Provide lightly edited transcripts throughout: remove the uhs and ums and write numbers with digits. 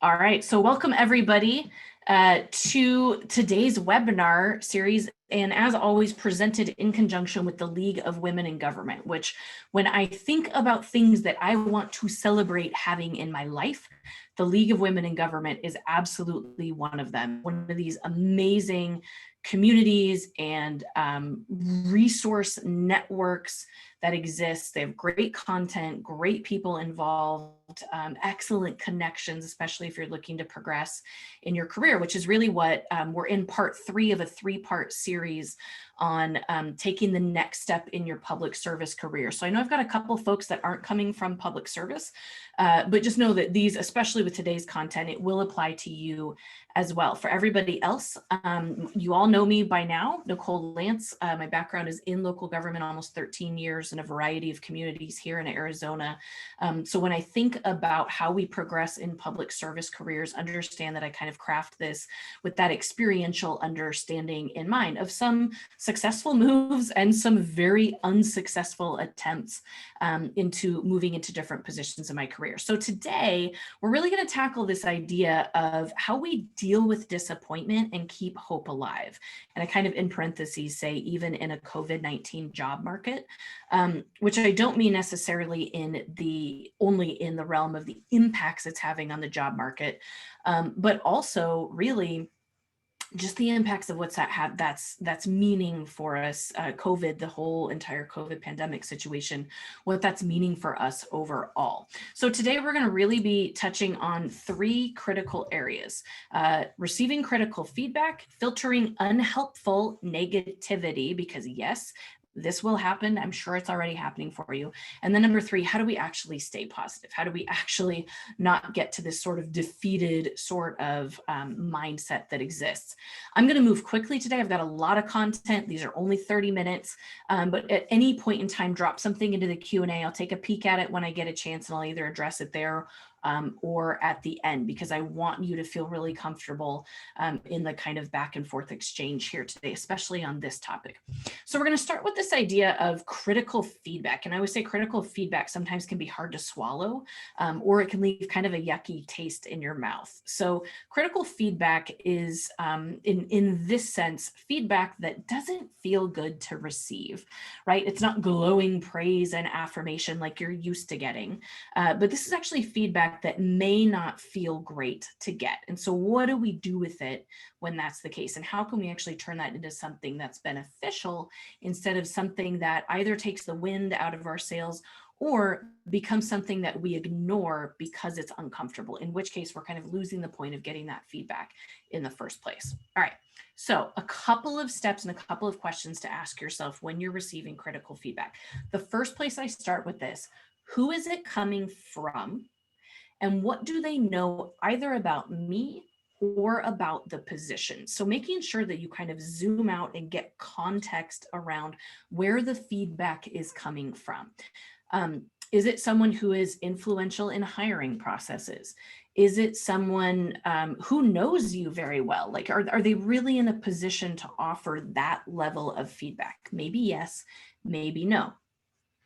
All right, so welcome everybody to today's webinar series, and as always presented in conjunction with the League of Women in Government, which when I think about things that I want to celebrate having in my life, the League of Women in Government is absolutely one of them. One of these amazing communities and resource networks that exist. They have great content, great people involved, excellent connections, especially if you're looking to progress in your career, which is really what we're in part 3 of a 3-part series on taking the next step in your public service career. So I know I've got a couple folks that aren't coming from public service, but just know that these, especially with today's content, it will apply to you as well. For everybody else, you all know me by now, Nicole Lance. My background is in local government, almost 13 years in a variety of communities here in Arizona. So when I think about how we progress in public service careers, understand that I kind of craft this with that experiential understanding in mind of some successful moves and some very unsuccessful attempts into moving into different positions in my career. So today, we're really going to tackle this idea of how we deal with disappointment and keep hope alive. And I kind of in parentheses say, even in a COVID-19 job market, which I don't mean necessarily only in the realm of the impacts it's having on the job market, but also really just the impacts of what's that's meaning for us, COVID, the whole entire COVID pandemic situation, what that's meaning for us overall. So today we're going to really be touching on 3 critical areas: receiving critical feedback, filtering unhelpful negativity, because yes, this will happen. I'm sure it's already happening for you. And then number 3, how do we actually stay positive? How do we actually not get to this sort of defeated sort of mindset that exists? I'm going to move quickly today. I've got a lot of content. These are only 30 minutes, but at any point in time, drop something into the Q&A. I'll take a peek at it when I get a chance, and I'll either address it there or at the end, because I want you to feel really comfortable in the kind of back and forth exchange here today, especially on this topic. So we're going to start with this idea of critical feedback. And I always say critical feedback sometimes can be hard to swallow, or it can leave kind of a yucky taste in your mouth. So critical feedback is, in this sense, feedback that doesn't feel good to receive, right? It's not glowing praise and affirmation like you're used to getting, but this is actually feedback that may not feel great to get. And so what do we do with it when that's the case? And how can we actually turn that into something that's beneficial instead of something that either takes the wind out of our sails or becomes something that we ignore because it's uncomfortable, in which case we're kind of losing the point of getting that feedback in the first place. All right, so a couple of steps and a couple of questions to ask yourself when you're receiving critical feedback. The first place I start with this: who is it coming from? And what do they know either about me or about the position? So making sure that you kind of zoom out and get context around where the feedback is coming from. Is it someone who is influential in hiring processes? Is it someone who knows you very well? Like, are they really in a position to offer that level of feedback? Maybe yes, maybe no.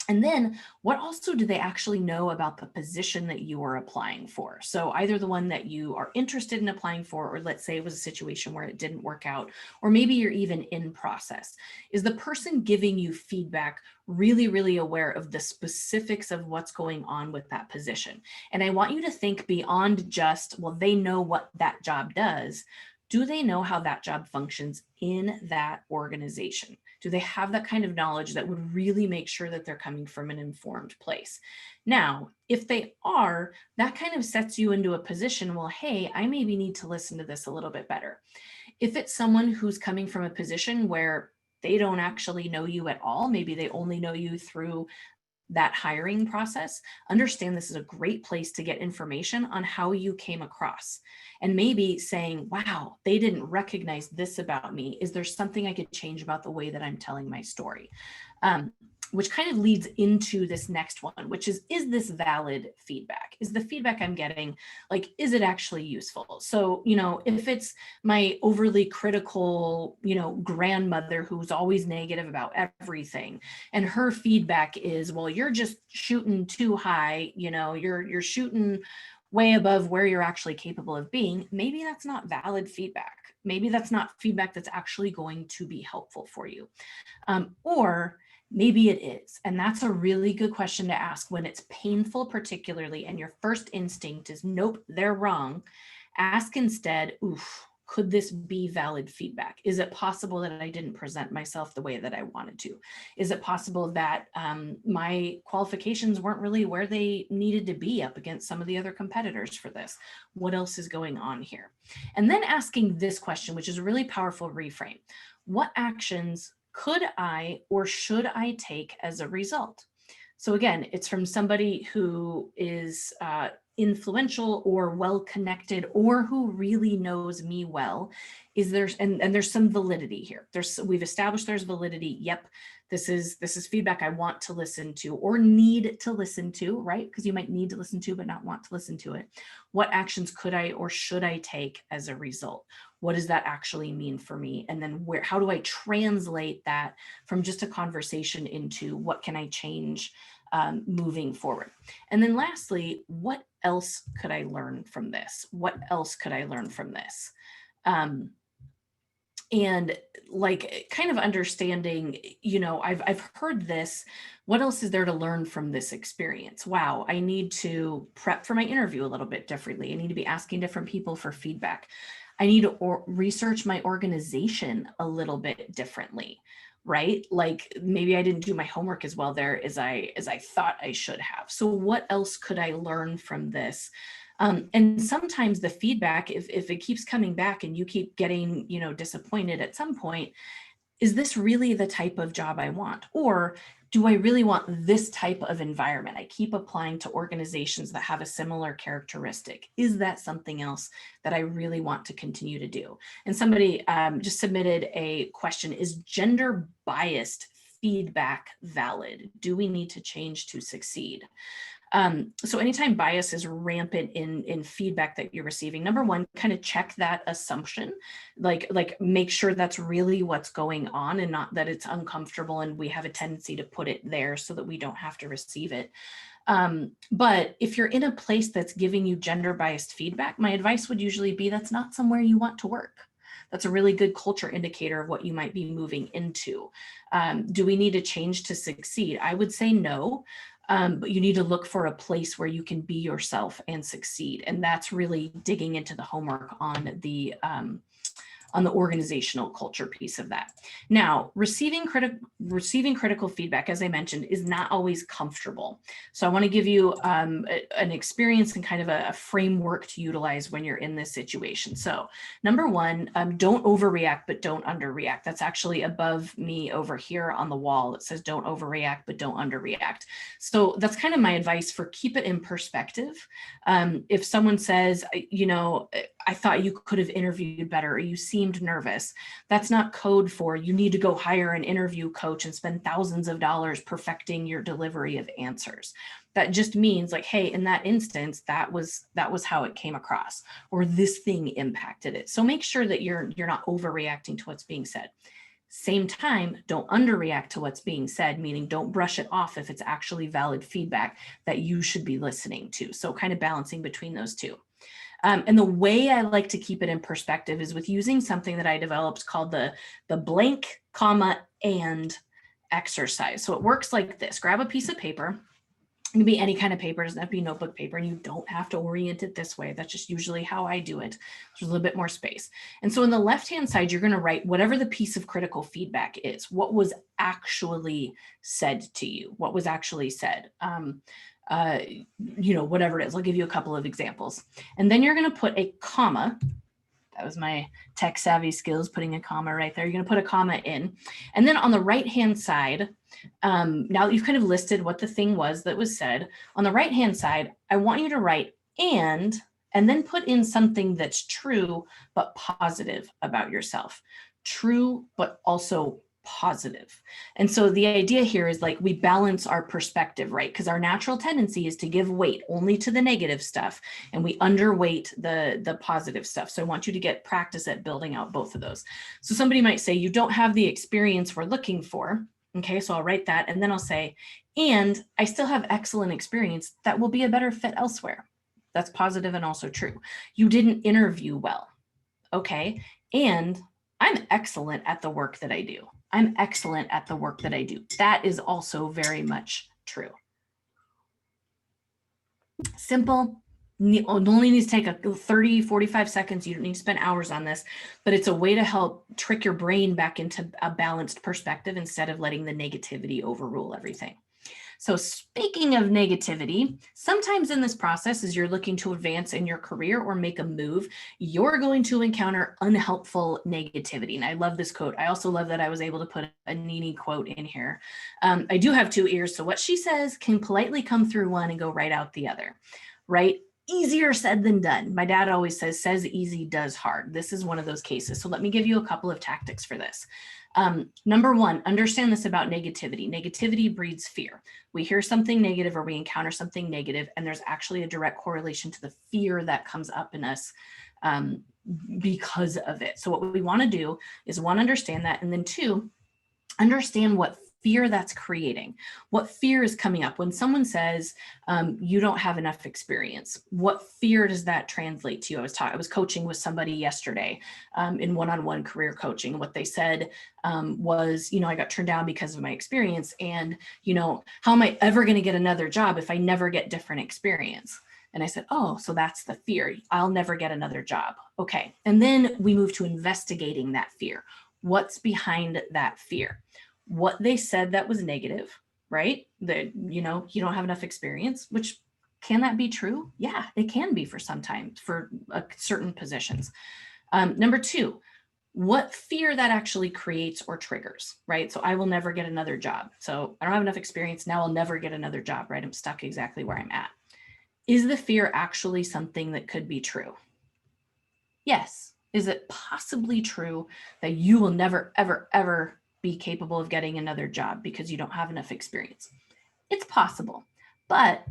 And then what also do they actually know about the position that you are applying for? So either the one that you are interested in applying for, or let's say it was a situation where it didn't work out, or maybe you're even in process. Is the person giving you feedback really, really aware of the specifics of what's going on with that position? And I want you to think beyond just, well, they know what that job does. Do they know how that job functions in that organization? Do they have that kind of knowledge that would really make sure that they're coming from an informed place? Now, if they are, that kind of sets you into a position, well, hey, I maybe need to listen to this a little bit better. If it's someone who's coming from a position where they don't actually know you at all, maybe they only know you through that hiring process, understand this is a great place to get information on how you came across. And maybe saying, wow, they didn't recognize this about me. Is there something I could change about the way that I'm telling my story? Which kind of leads into this next one, which is this valid feedback? Is the feedback I'm getting, like, is it actually useful? So, if it's my overly critical, grandmother who's always negative about everything, and her feedback is, well, you're just shooting too high, you're shooting way above where you're actually capable of being, maybe that's not valid feedback. Maybe that's not feedback that's actually going to be helpful for you. Or maybe it is. And that's a really good question to ask when it's painful, particularly, and your first instinct is, nope, they're wrong. Ask instead, oof, could this be valid feedback? Is it possible that I didn't present myself the way that I wanted to? Is it possible that my qualifications weren't really where they needed to be up against some of the other competitors for this? What else is going on here? And then asking this question, which is a really powerful reframe. What actions could I or should I take as a result? So again, it's from somebody who is influential or well-connected or who really knows me well. Is there, and there's some validity here. We've established there's validity. Yep, this is feedback I want to listen to or need to listen to, right? Because you might need to listen to but not want to listen to it. What actions could I or should I take as a result? What does that actually mean for me? And then how do I translate that from just a conversation into what can I change moving forward? And then lastly, what else could I learn from this? What else could I learn from this? And like kind of understanding, you know, I've heard this, what else is there to learn from this experience? Wow, I need to prep for my interview a little bit differently. I need to be asking different people for feedback. I need to research my organization a little bit differently, right? Like maybe I didn't do my homework as well there as I thought I should have. So what else could I learn from this? And sometimes the feedback, if it keeps coming back and you keep getting, you know, disappointed at some point, is this really the type of job I want? Or do I really want this type of environment? I keep applying to organizations that have a similar characteristic. Is that something else that I really want to continue to do? And somebody just submitted a question, is gender biased feedback valid? Do we need to change to succeed? So anytime bias is rampant in feedback that you're receiving, number one, kind of check that assumption, like make sure that's really what's going on and not that it's uncomfortable and we have a tendency to put it there so that we don't have to receive it. But if you're in a place that's giving you gender biased feedback, my advice would usually be that's not somewhere you want to work. That's a really good culture indicator of what you might be moving into. Do we need to change to succeed? I would say no. But you need to look for a place where you can be yourself and succeed. And that's really digging into the homework on the organizational culture piece of that. Now, receiving critical feedback, as I mentioned, is not always comfortable. So I want to give you an experience and kind of a framework to utilize when you're in this situation. So number one, don't overreact, but don't underreact. That's actually above me over here on the wall. It says don't overreact, but don't underreact. So that's kind of my advice for keep it in perspective. If someone says, you know, I thought you could have interviewed better, or you seemed nervous. That's not code for you need to go hire an interview coach and spend thousands of dollars perfecting your delivery of answers. That just means like, hey, in that instance, that was how it came across, or this thing impacted it. So make sure that you're not overreacting to what's being said. Same time, don't underreact to what's being said, meaning don't brush it off if it's actually valid feedback that you should be listening to. So kind of balancing between those two. And the way I like to keep it in perspective is with using something that I developed called the blank, comma, and exercise. So it works like this. Grab a piece of paper. It can be any kind of paper, it doesn't have to be notebook paper, and you don't have to orient it this way. That's just usually how I do it. There's a little bit more space. And so in the left-hand side, you're going to write whatever the piece of critical feedback is, what was actually said to you, what was actually said. You know, whatever it is. I'll give you a couple of examples. And then you're going to put a comma. That was my tech savvy skills, putting a comma right there. You're going to put a comma in. And then on the right-hand side, now that you've kind of listed what the thing was that was said, on the right-hand side, I want you to write and then put in something that's true but positive about yourself. True, but also positive. And so the idea here is like we balance our perspective, right? Because our natural tendency is to give weight only to the negative stuff and we underweight the positive stuff. So I want you to get practice at building out both of those. So somebody might say, you don't have the experience we're looking for. Okay, so I'll write that and then I'll say, and I still have excellent experience that will be a better fit elsewhere. That's positive and also true. You didn't interview well. Okay. And I'm excellent at the work that I do. I'm excellent at the work that I do. That is also very much true. Simple. Only needs to take a 30, 45 seconds. You don't need to spend hours on this, but it's a way to help trick your brain back into a balanced perspective instead of letting the negativity overrule everything. So speaking of negativity, sometimes in this process, as you're looking to advance in your career or make a move, you're going to encounter unhelpful negativity. And I love this quote. I also love that I was able to put a Nini quote in here. I do have two ears, so what she says can politely come through one and go right out the other, right? Easier said than done. My dad always says easy, does hard. This is one of those cases. So let me give you a couple of tactics for this. Number one, understand this about negativity. Negativity breeds fear. We hear something negative or we encounter something negative, and there's actually a direct correlation to the fear that comes up in us because of it. So what we want to do is, one, understand that, and then two, understand what fear that's creating. What fear is coming up when someone says you don't have enough experience? What fear does that translate to you? I was coaching with somebody yesterday in one-on-one career coaching. What they said was, I got turned down because of my experience, and how am I ever going to get another job if I never get different experience? And I said, oh, so that's the fear. I'll never get another job. Okay. And then we move to investigating that fear. What's behind that fear? What they said that was negative, right? That, you don't have enough experience, which, can that be true? Yeah, it can be for sometimes for certain positions. Number two, what fear that actually creates or triggers, right? So I will never get another job. So I don't have enough experience. Now I'll never get another job, right? I'm stuck exactly where I'm at. Is the fear actually something that could be true? Yes. Is it possibly true that you will never, ever, ever be capable of getting another job because you don't have enough experience? It's possible, but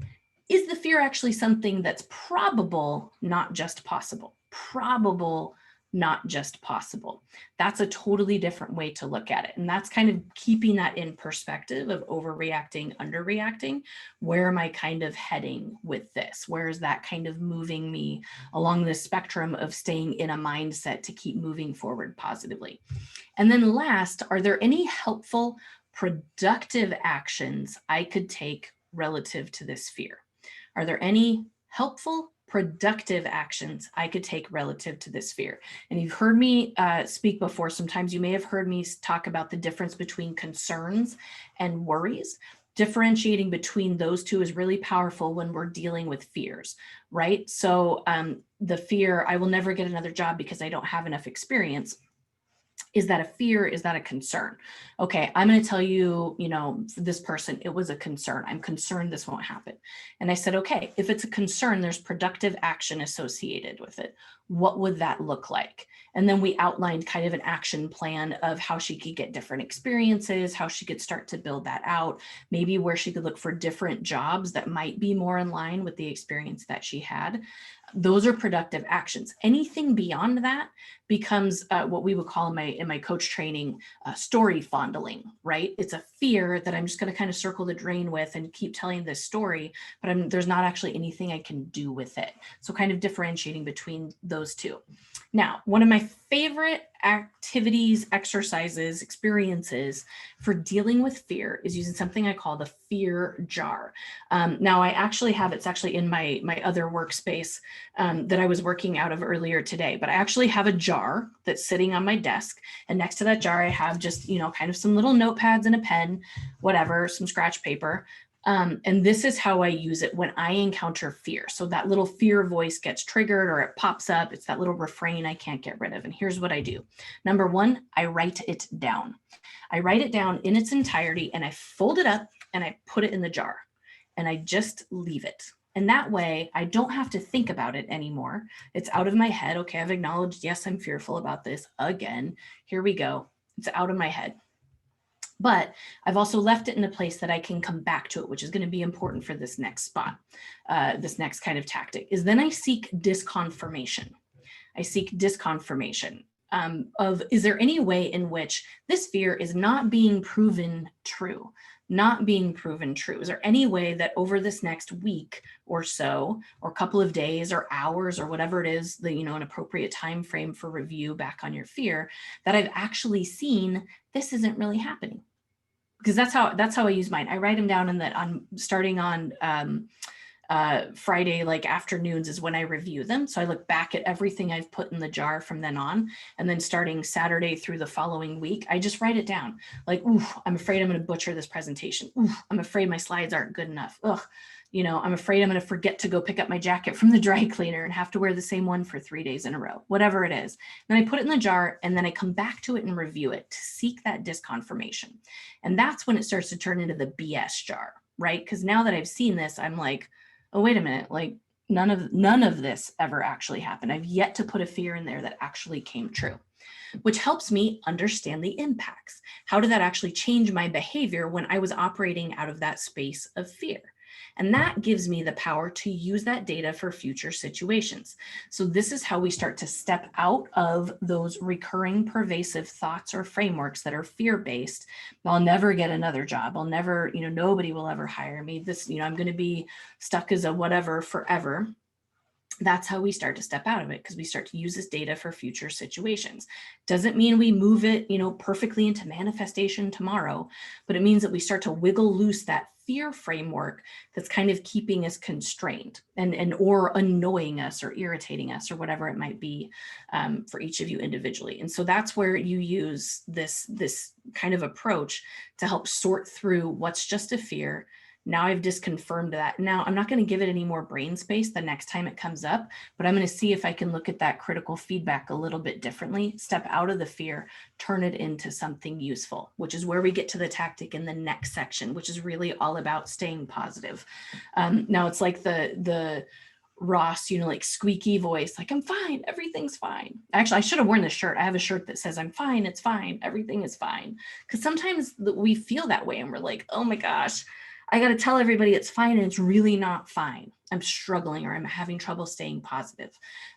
is the fear actually something that's probable, not just possible? Probable, not just possible. That's a totally different way to look at it. And that's kind of keeping that in perspective of overreacting, underreacting. Where am I kind of heading with this? Where is that kind of moving me along the spectrum of staying in a mindset to keep moving forward positively? And then last, are there any helpful, productive actions I could take relative to this fear? Are there any helpful, productive actions I could take relative to this fear? And you've heard me speak before. Sometimes you may have heard me talk about the difference between concerns and worries. Differentiating between those two is really powerful when we're dealing with fears, right? So the fear, I will never get another job because I don't have enough experience. Is that a fear? Is that a concern? Okay, I'm going to tell you, for this person, it was a concern. I'm concerned this won't happen. And I said, okay, if it's a concern, there's productive action associated with it. What would that look like? And then we outlined kind of an action plan of how she could get different experiences, how she could start to build that out, maybe where she could look for different jobs that might be more in line with the experience that she had. Those are productive actions. Anything beyond that becomes what we would call in my coach training, story fondling, right? It's a fear that I'm just going to kind of circle the drain with and keep telling this story, but there's not actually anything I can do with it. So kind of differentiating between those two. Now, one of my favorite activities, exercises, experiences for dealing with fear is using something I call the fear jar. Now, it's actually in my other workspace that I was working out of earlier today, but I actually have a jar that's sitting on my desk. And next to that jar, I have just, kind of some little notepads and a pen, whatever, some scratch paper. And this is how I use it when I encounter fear. So that little fear voice gets triggered or it pops up. It's that little refrain I can't get rid of. And here's what I do. Number one, I write it down. I write it down in its entirety and I fold it up and I put it in the jar and I just leave it. And that way I don't have to think about it anymore. It's out of my head. Okay, I've acknowledged, yes, I'm fearful about this again. Here we go. It's out of my head. But I've also left it in a place that I can come back to it, which is going to be important for this next spot, this next kind of tactic, is then I seek disconfirmation. I seek disconfirmation. of, is there any way in which this fear is not being proven true? Not being proven true. Is there any way that over this next week or so, or couple of days or hours or whatever it is, the, an appropriate time frame for review back on your fear, that I've actually seen this isn't really happening? Because that's how I use mine. I write them down, and that I'm starting on Friday, like afternoons, is when I review them. So I look back at everything I've put in the jar from then on, and then starting Saturday through the following week, I just write it down. Like, ooh, I'm afraid I'm going to butcher this presentation. Ooh, I'm afraid my slides aren't good enough. Ugh, I'm afraid I'm going to forget to go pick up my jacket from the dry cleaner and have to wear the same one for 3 days in a row, whatever it is. Then I put it in the jar, and then I come back to it and review it to seek that disconfirmation. And that's when it starts to turn into the BS jar, right? Because now that I've seen this, I'm like, oh, wait a minute, like none of this ever actually happened. I've yet to put a fear in there that actually came true, which helps me understand the impacts. How did that actually change my behavior when I was operating out of that space of fear? And that gives me the power to use that data for future situations. So this is how we start to step out of those recurring pervasive thoughts or frameworks that are fear-based. I'll never get another job. I'll never, nobody will ever hire me. This, I'm going to be stuck as a whatever forever. That's how we start to step out of it, because we start to use this data for future situations. Doesn't mean we move it, perfectly into manifestation tomorrow, but it means that we start to wiggle loose that fear framework that's kind of keeping us constrained and or annoying us or irritating us or whatever it might be, for each of you individually. And so that's where you use this kind of approach to help sort through what's just a fear. Now I've disconfirmed that. Now I'm not going to give it any more brain space the next time it comes up, but I'm going to see if I can look at that critical feedback a little bit differently, step out of the fear, turn it into something useful, which is where we get to the tactic in the next section, which is really all about staying positive. Now it's like the Ross, like squeaky voice, like, I'm fine, everything's fine. Actually, I should have worn this shirt. I have a shirt that says, I'm fine, it's fine, everything is fine. Because sometimes we feel that way and we're like, oh my gosh, I got to tell everybody it's fine, and it's really not fine. I'm struggling, or I'm having trouble staying positive.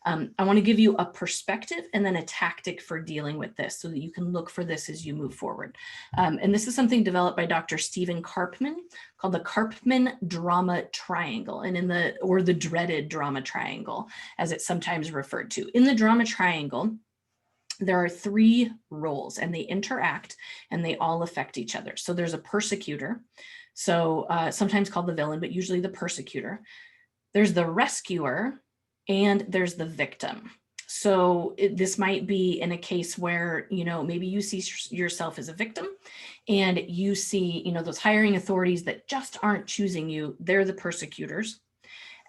I want to give you a perspective and then a tactic for dealing with this so that you can look for this as you move forward. And this is something developed by Dr. Stephen Karpman called the Karpman Drama Triangle, and or the dreaded drama triangle, as it's sometimes referred to. In the drama triangle, there are 3 roles, and they interact and they all affect each other. So there's a persecutor, so sometimes called the villain, but usually the persecutor. There's the rescuer, and there's the victim. So this might be in a case where, maybe you see yourself as a victim, and you see, those hiring authorities that just aren't choosing you, they're the persecutors.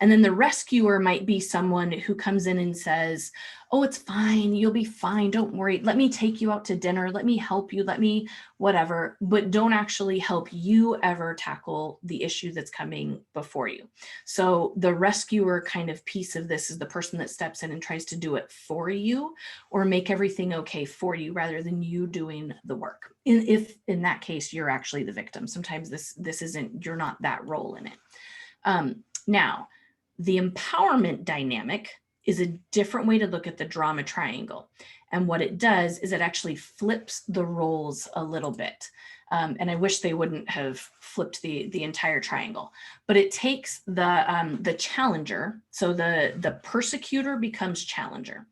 And then the rescuer might be someone who comes in and says, oh, it's fine, you'll be fine, don't worry, let me take you out to dinner, let me help you, let me whatever, but don't actually help you ever tackle the issue that's coming before you. So the rescuer kind of piece of this is the person that steps in and tries to do it for you or make everything okay for you rather than you doing the work. If in that case, you're actually the victim. Sometimes this isn't, you're not that role in it. Now, the empowerment dynamic is a different way to look at the drama triangle. And what it does is it actually flips the roles a little bit. And I wish they wouldn't have flipped the entire triangle, but it takes the challenger. So the persecutor becomes challenger.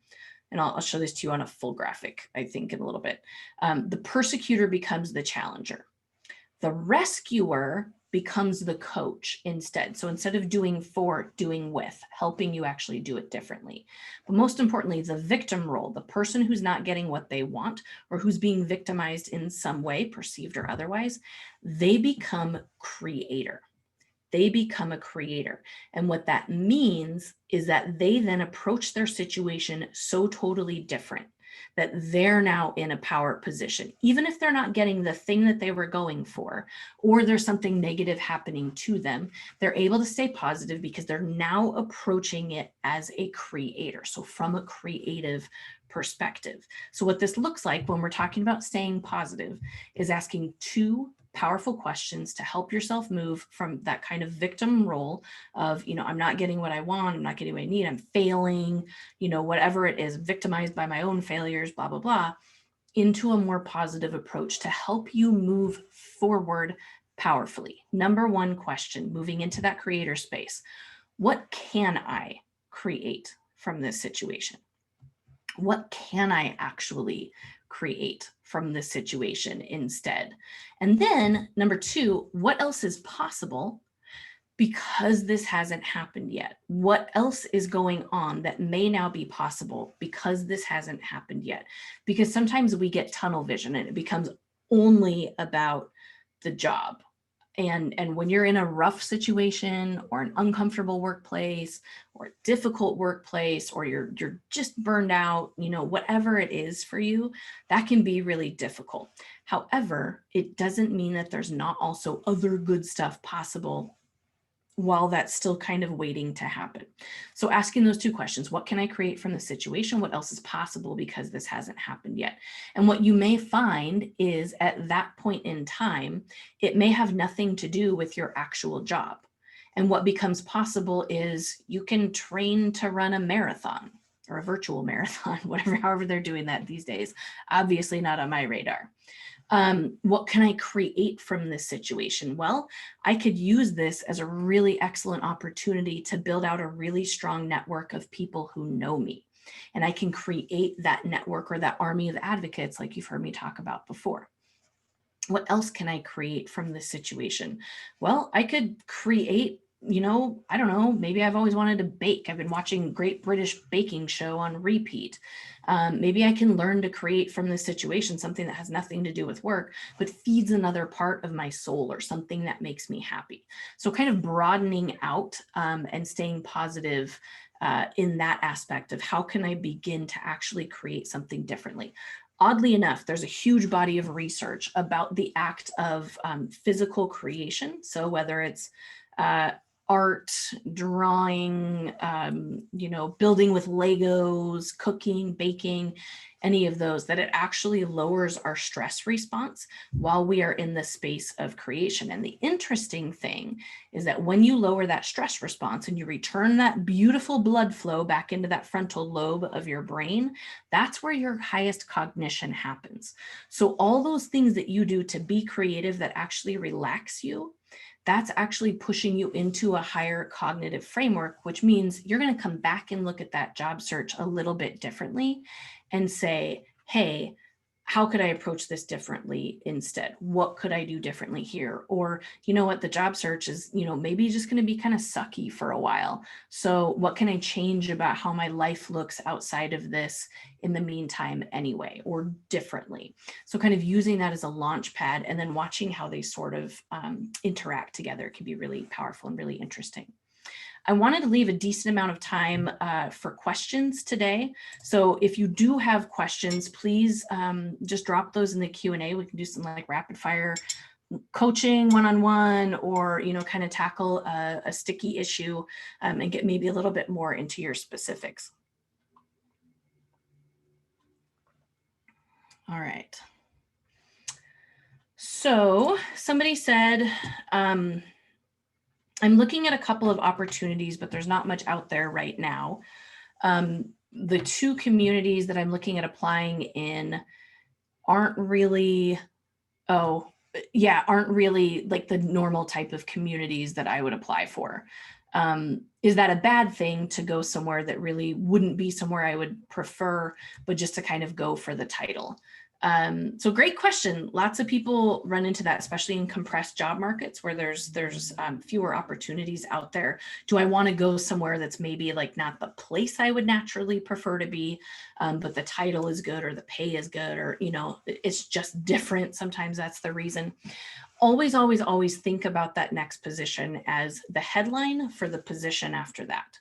And I'll show this to you on a full graphic, I think, in a little bit. The persecutor becomes the challenger. The rescuer becomes the coach instead. So instead of doing for, doing with, helping you actually do it differently. But most importantly, the victim role, the person who's not getting what they want or who's being victimized in some way, perceived or otherwise, they become creator. They become a creator. And what that means is that they then approach their situation so totally different that they're now in a power position, even if they're not getting the thing that they were going for, or there's something negative happening to them, they're able to stay positive because they're now approaching it as a creator. So from a creative perspective. So what this looks like when we're talking about staying positive is asking 2 powerful questions to help yourself move from that kind of victim role of, I'm not getting what I want, I'm not getting what I need, I'm failing, whatever it is, victimized by my own failures, blah, blah, blah, into a more positive approach to help you move forward powerfully. Number one question, moving into that creator space: what can I create from this situation? What can I actually create from this situation instead? And then number two, what else is possible because this hasn't happened yet? What else is going on that may now be possible because this hasn't happened yet? Because sometimes we get tunnel vision and it becomes only about the job. And when you're in a rough situation or an uncomfortable workplace or a difficult workplace, or you're just burned out, whatever it is for you, that can be really difficult. However, it doesn't mean that there's not also other good stuff possible while that's still kind of waiting to happen. So asking those two questions: what can I create from the situation? What else is possible because this hasn't happened yet? And what you may find is at that point in time, it may have nothing to do with your actual job. And what becomes possible is you can train to run a marathon or a virtual marathon, however they're doing that these days. Obviously not on my radar. What can I create from this situation? Well, I could use this as a really excellent opportunity to build out a really strong network of people who know me. And I can create that network or that army of advocates like you've heard me talk about before. What else can I create from this situation? Well, I could create, I don't know, maybe I've always wanted to bake. I've been watching Great British Baking Show on repeat. Maybe I can learn to create from this situation something that has nothing to do with work, but feeds another part of my soul or something that makes me happy. So kind of broadening out and staying positive in that aspect of how can I begin to actually create something differently. Oddly enough, there's a huge body of research about the act of physical creation. So whether it's art, drawing, building with Legos, cooking, baking, any of those, that it actually lowers our stress response while we are in the space of creation. And the interesting thing is that when you lower that stress response and you return that beautiful blood flow back into that frontal lobe of your brain, that's where your highest cognition happens. So all those things that you do to be creative that actually relax you, that's actually pushing you into a higher cognitive framework, which means you're going to come back and look at that job search a little bit differently and say, hey, how could I approach this differently instead? What could I do differently here? Or, what, the job search is, maybe just going to be kind of sucky for a while. So what can I change about how my life looks outside of this in the meantime anyway, or differently? So kind of using that as a launch pad and then watching how they sort of interact together can be really powerful and really interesting. I wanted to leave a decent amount of time for questions today. So if you do have questions, please just drop those in the Q&A. We can do some like rapid fire coaching one-on-one, or, kind of tackle a sticky issue and get maybe a little bit more into your specifics. All right. So somebody said, I'm looking at a couple of opportunities, but there's not much out there right now. The two communities that I'm looking at applying in aren't really like the normal type of communities that I would apply for. Is that a bad thing to go somewhere that really wouldn't be somewhere I would prefer, but just to kind of go for the title? So great question. Lots of people run into that, especially in compressed job markets where there's fewer opportunities out there. Do I want to go somewhere that's maybe like not the place I would naturally prefer to be, but the title is good or the pay is good, or, it's just different. Sometimes that's the reason. Always, always, always think about that next position as the headline for the position after that.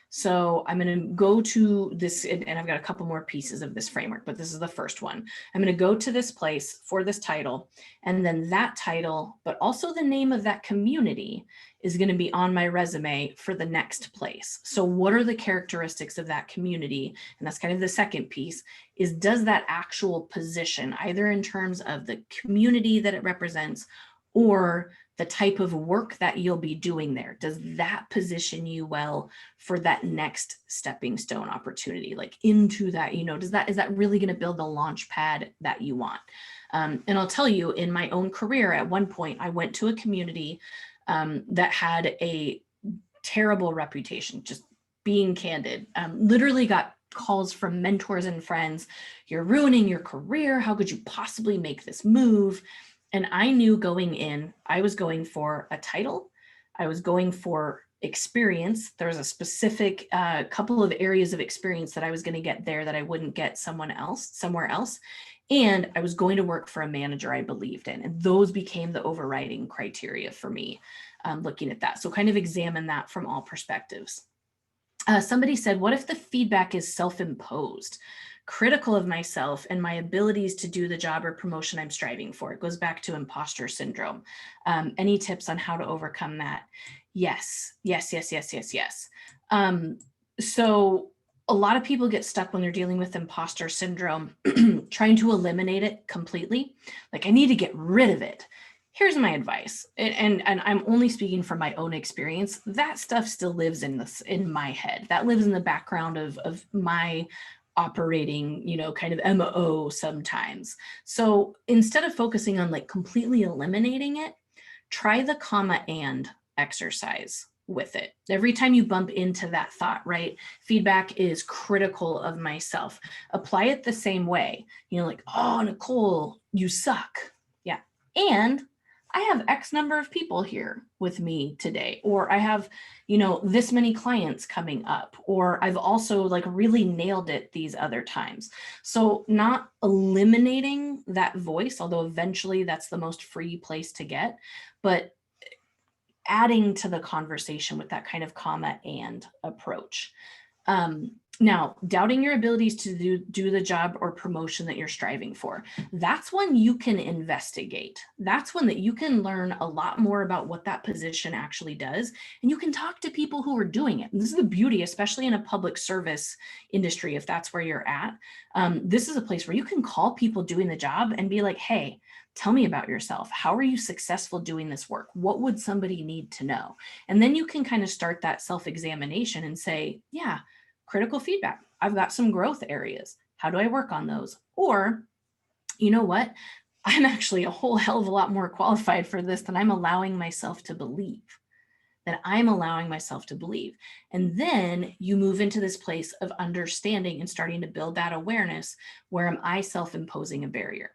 So I'm going to go to this, and I've got a couple more pieces of this framework, but this is the first one. I'm going to go to this place for this title, and then that title, but also the name of that community is going to be on my resume for the next place. So what are the characteristics of that community? And that's kind of the second piece, is does that actual position, either in terms of the community that it represents or the type of work that you'll be doing there, does that position you well for that next stepping stone opportunity, like into that, is that really going to build the launch pad that you want? And I'll tell you, in my own career, at one point, I went to a community that had a terrible reputation, just being candid, literally got calls from mentors and friends. You're ruining your career. How could you possibly make this move? And I knew going in, I was going for a title. I was going for experience. There was a specific couple of areas of experience that I was going to get there that I wouldn't get somewhere else. And I was going to work for a manager I believed in. And those became the overriding criteria for me, looking at that. So kind of examine that from all perspectives. Somebody said, what if the feedback is self-imposed? Critical of myself and my abilities to do the job or promotion I'm striving for. It goes back to imposter syndrome. Any tips on how to overcome that? Yes. So a lot of people get stuck when they're dealing with imposter syndrome, trying to eliminate it completely. Like, I need to get rid of it. Here's my advice, and I'm only speaking from my own experience. That stuff still lives in my head. That lives in the background of my operating, kind of MO sometimes. So instead of focusing on like completely eliminating it, try the comma and exercise with it. Every time you bump into that thought, right? Feedback is critical of myself. Apply it the same way, like, oh, Nicole, you suck. Yeah. And I have X number of people here with me today, or I have, this many clients coming up, or I've also like really nailed it these other times. So not eliminating that voice, although eventually that's the most free place to get, but adding to the conversation with that kind of comma and approach. Now, doubting your abilities to do the job or promotion that you're striving for. That's when you can investigate. That's when that you can learn a lot more about what that position actually does. And you can talk to people who are doing it. And this is the beauty, especially in a public service industry, if that's where you're at. This is a place where you can call people doing the job and be like, hey, tell me about yourself. How are you successful doing this work? What would somebody need to know? And then you can kind of start that self-examination and say, yeah, critical feedback. I've got some growth areas. How do I work on those? Or, you know what? I'm actually a whole hell of a lot more qualified for this than I'm allowing myself to believe. And then you move into this place of understanding and starting to build that awareness. Where am I self-imposing a barrier?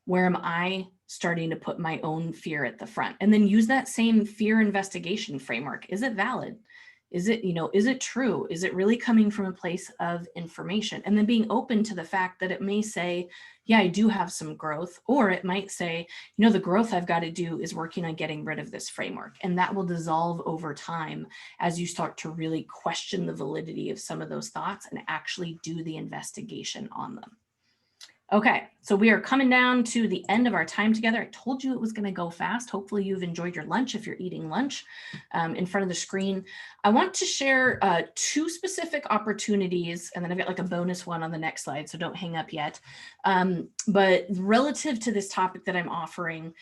Where am I starting to put my own fear at the front? And then use that same fear investigation framework. Is it valid? Is it, is it true? Is it really coming from a place of information? And then being open to the fact that it may say, yeah, I do have some growth, or it might say, the growth I've got to do is working on getting rid of this framework. And that will dissolve over time as you start to really question the validity of some of those thoughts and actually do the investigation on them. Okay, so we are coming down to the end of our time together. I told you it was going to go fast. Hopefully you've enjoyed your lunch if you're eating lunch in front of the screen. I want to share two specific opportunities, and then I've got like a bonus one on the next slide, so don't hang up yet. But relative to this topic that I'm offering,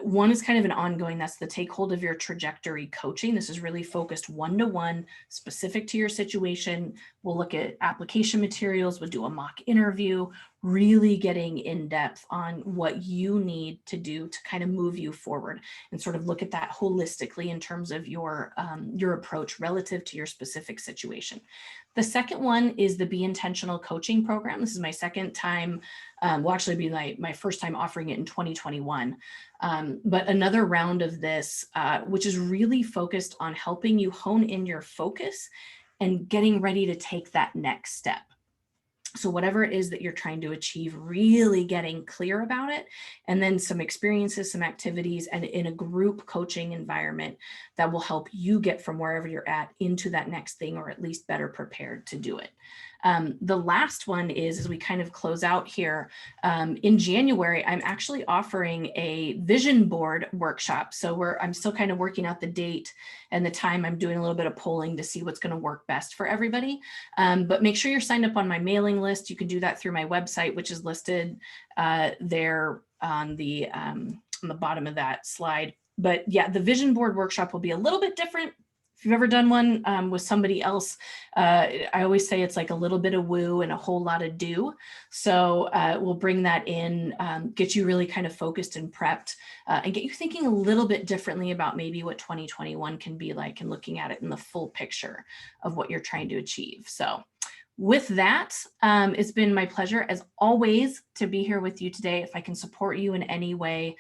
one is kind of an ongoing, that's the Take Hold of Your Trajectory coaching. This is really focused one-to-one, specific to your situation. We'll look at application materials, we'll do a mock interview, really getting in depth on what you need to do to kind of move you forward and sort of look at that holistically in terms of your approach relative to your specific situation. The second one is the Be Intentional coaching program. This is my second time, will actually be my first time offering it in 2021. But another round of this, which is really focused on helping you hone in your focus and getting ready to take that next step. So whatever it is that you're trying to achieve, really getting clear about it, and then some experiences, some activities, and in a group coaching environment that will help you get from wherever you're at into that next thing, or at least better prepared to do it. The last one is, as we kind of close out here, in January, I'm actually offering a vision board workshop. So I'm still kind of working out the date and the time. I'm doing a little bit of polling to see what's going to work best for everybody. But make sure you're signed up on my mailing list. You can do that through my website, which is listed there on the bottom of that slide. But yeah, the vision board workshop will be a little bit different. If you've ever done one with somebody else, I always say it's like a little bit of woo and a whole lot of do. So we'll bring that in, get you really kind of focused and prepped, and get you thinking a little bit differently about maybe what 2021 can be like, and looking at it in the full picture of what you're trying to achieve. So with that, it's been my pleasure, as always, to be here with you today. If I can support you in any way,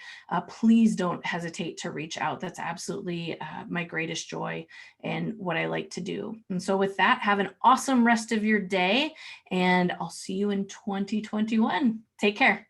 please don't hesitate to reach out. That's absolutely my greatest joy and what I like to do. And so with that, have an awesome rest of your day, and I'll see you in 2021. Take care.